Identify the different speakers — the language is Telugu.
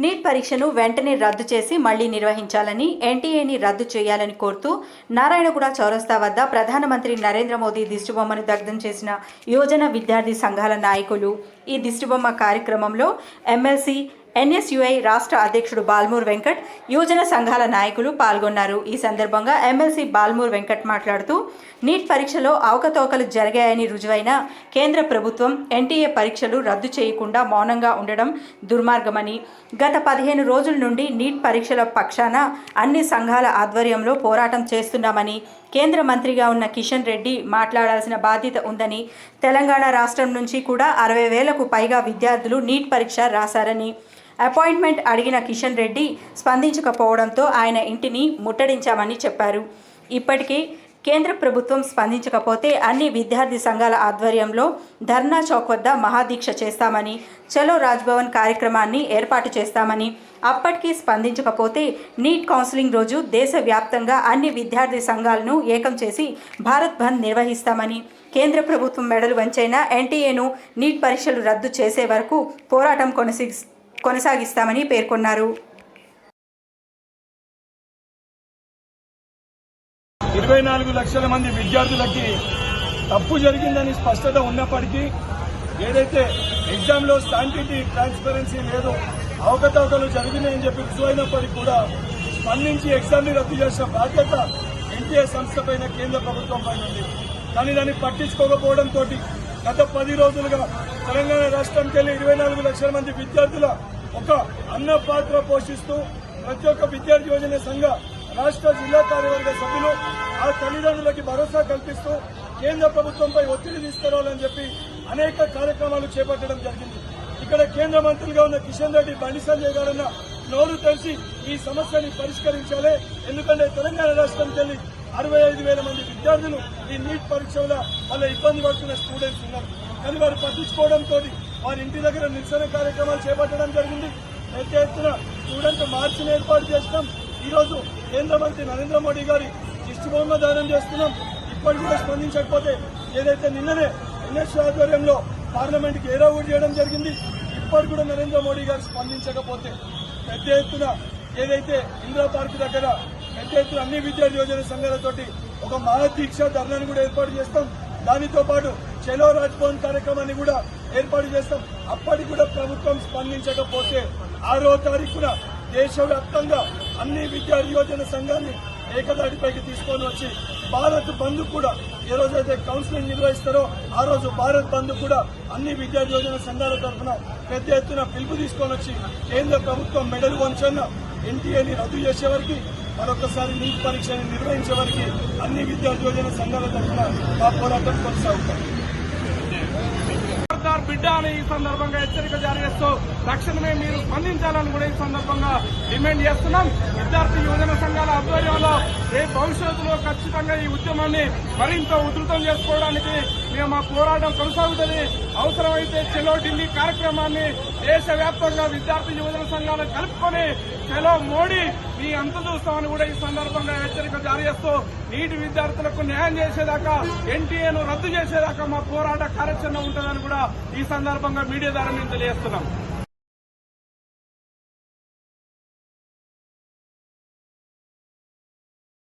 Speaker 1: నీట్ పరీక్షను వెంటనే రద్దు చేసి మళ్లీ నిర్వహించాలని, ఎన్టీఏని రద్దు చేయాలని కోరుతూ నారాయణగూడ చౌరస్తా వద్ద ప్రధానమంత్రి నరేంద్ర మోదీ దిష్టిబొమ్మను దగ్ధం చేసిన యువజన విద్యార్థి సంఘాల నాయకులు. ఈ దిష్టిబొమ్మ కార్యక్రమంలో ఎమ్మెల్సీ ఎన్ఎస్యుఐ రాష్ట్ర అధ్యక్షుడు బాల్మూర్ వెంకట్, యువజన సంఘాల నాయకులు పాల్గొన్నారు. ఈ సందర్భంగా ఎమ్మెల్సీ బాల్మూర్ వెంకట్ మాట్లాడుతూ, నీట్ పరీక్షలో అవకతవకలు జరిగాయని రుజువైన కేంద్ర ప్రభుత్వం ఎన్టీఏ పరీక్షలు రద్దు చేయకుండా మౌనంగా ఉండడం దుర్మార్గమని, గత 15 రోజుల నుండి నీట్ పరీక్షల పక్షాన అన్ని సంఘాల ఆధ్వర్యంలో పోరాటం చేస్తున్నామని, కేంద్ర మంత్రిగా ఉన్న కిషన్ రెడ్డి మాట్లాడాల్సిన బాధ్యత ఉందని, తెలంగాణ రాష్ట్రం నుంచి కూడా 60,000కు పైగా విద్యార్థులు నీట్ పరీక్ష రాశారని, అపాయింట్మెంట్ అడిగిన కిషన్ రెడ్డి స్పందించకపోవడంతో ఆయన ఇంటిని ముట్టడించామని చెప్పారు. ఇప్పటికీ కేంద్ర ప్రభుత్వం స్పందించకపోతే అన్ని విద్యార్థి సంఘాల ఆధ్వర్యంలో ధర్నా చౌక్ వద్ద మహాదీక్ష చేస్తామని, చలో రాజ్భవన్ కార్యక్రమాన్ని ఏర్పాటు చేస్తామని, అప్పటికీ స్పందించకపోతే నీట్ కౌన్సిలింగ్ రోజు దేశవ్యాప్తంగా అన్ని విద్యార్థి సంఘాలను ఏకం చేసి భారత్ బంద్ నిర్వహిస్తామని, కేంద్ర ప్రభుత్వం మెడలు వంచైన ఎన్టీఏను నీట్ పరీక్షలు రద్దు చేసే వరకు పోరాటం కొనసాగిస్తామని పేర్కొన్నారు.
Speaker 2: 24 లక్షల మంది విద్యార్థులకి తప్పు జరిగిందని స్పష్టత ఉన్నప్పటికీ, ఏదైతే ఎగ్జామ్లో శాంటిటీ ట్రాన్స్పరెన్సీ లేదో, అవకతవకలు జరిగినాయని చెప్పి రుజువైనప్పటికీ కూడా స్పందించి ఎగ్జామ్ని రద్దు చేసిన బాధ్యత ఎన్టీఏ సంస్థ పైన, కేంద్ర ప్రభుత్వం పైన ఉంది. కానీ దాన్ని పట్టించుకోకపోవడంతో గత 10 రోజులుగా తెలంగాణ రాష్ట్రానికి వెళ్లి 24 లక్షల మంది విద్యార్థుల ఒక అన్న పాత్ర పోషిస్తూ ప్రతి ఒక్క విద్యార్థి యోజన సంఘ రాష్ట్ర జిల్లా కార్యవర్గ సభ్యులు ఆ తల్లిదండ్రులకి భరోసా కల్పిస్తూ కేంద్ర ప్రభుత్వంపై ఒత్తిడి తీసుకురావాలని చెప్పి అనేక కార్యక్రమాలు చేపట్టడం జరిగింది. ఇక్కడ కేంద్ర మంత్రులుగా ఉన్న కిషన్ రెడ్డి, బండి సంజయ్ గారన్న నోరు తెలిసి ఈ సమస్యని పరిష్కరించాలి. ఎందుకంటే తెలంగాణ రాష్ట్రానికి వెళ్లి 65,000 మంది విద్యార్థులు ఈ నీట్ పరీక్షల వల్ల ఇబ్బంది పడుతున్న స్టూడెంట్స్ ఉన్నారు. కానీ వారు పట్టించుకోవడంతో వారి ఇంటి దగ్గర నిరసన కార్యక్రమాలు చేపట్టడం జరిగింది. పెద్ద ఎత్తున స్టూడెంట్ మార్చిని ఏర్పాటు చేసినాం. ఈ రోజు కేంద్ర మంత్రి నరేంద్ర మోడీ గారి దిష్టిబొమ్మ దానం చేస్తున్నాం. ఇప్పటికి కూడా స్పందించకపోతే, ఏదైతే నిన్ననే ఎన్ఎస్యూ ఆధ్వర్యంలో పార్లమెంట్కి ఏరోవుడ్ చేయడం జరిగింది, ఇప్పటికి కూడా నరేంద్ర మోడీ గారు స్పందించకపోతే పెద్ద ఎత్తున ఏదైతే ఇందిరా పార్క్ దగ్గర పెద్ద ఎత్తున అన్ని విద్యార్థి యోజన సంఘాలతోటి ఒక మహాదీక్ష ధర్నాన్ని కూడా ఏర్పాటు చేస్తాం. దానితో పాటు చలో రాజ్భవన్ కార్యక్రమాన్ని కూడా ఏర్పాటు చేస్తాం. అప్పటికి కూడా ప్రభుత్వం స్పందించకపోతే 6వ తారీఖున దేశవ్యాప్తంగా అన్ని విద్యార్థి యోజన సంఘాన్ని ఏకదాటిపైకి తీసుకొని వచ్చి భారత్ బంద్ కూడా, ఏ రోజైతే కౌన్సిలింగ్ నిర్వహిస్తారో ఆ రోజు భారత్ బంద్ కూడా అన్ని విద్యార్థి యోజన సంఘాల తరఫున పెద్ద ఎత్తున పిలుపు తీసుకొని వచ్చి కేంద్ర ప్రభుత్వం మెడలు వంచన్న ఎన్టీఏని రద్దు చేసే వరకు, మరొకసారి నీట్ పరీక్షని నిర్వహించే వరకు అన్ని విద్యార్థి యోజన సంఘాల తరఫున మా పోరాటం కొనసాగుతాం.
Speaker 3: బిడ్డ అని ఈ సందర్భంగా హెచ్చరిక జారీ చేస్తూ తక్షణమే మీరు స్పందించాలని కూడా ఈ సందర్భంగా డిమాండ్ చేస్తున్నాం. విద్యార్థి యువజన సంఘాల ఆధ్వర్యంలో రేపు భవిష్యత్తులో ఖచ్చితంగా ఈ ఉద్యమాన్ని మరింత ఉధృతం చేసుకోవడానికి మేము మా పోరాటం కొనసాగుతుంది. అవసరమైతే చలో ఢిల్లీ కార్యక్రమాన్ని దేశవ్యాప్తంగా విద్యార్థి యువజన సంఘాలను కలుపుకొని చలో మోడీ మీ అంత చూస్తామని కూడా ఈ సందర్భంగా హెచ్చరిక జారీ చేస్తూ నీటి విద్యార్థులకు న్యాయం చేసేదాకా, ఎన్టీఏను రద్దు చేసేదాకా మా పోరాట కార్యాచరణ ఉంటుందని కూడా ఈ సందర్భంగా మీడియా ద్వారా మేము తెలియజేస్తున్నాం.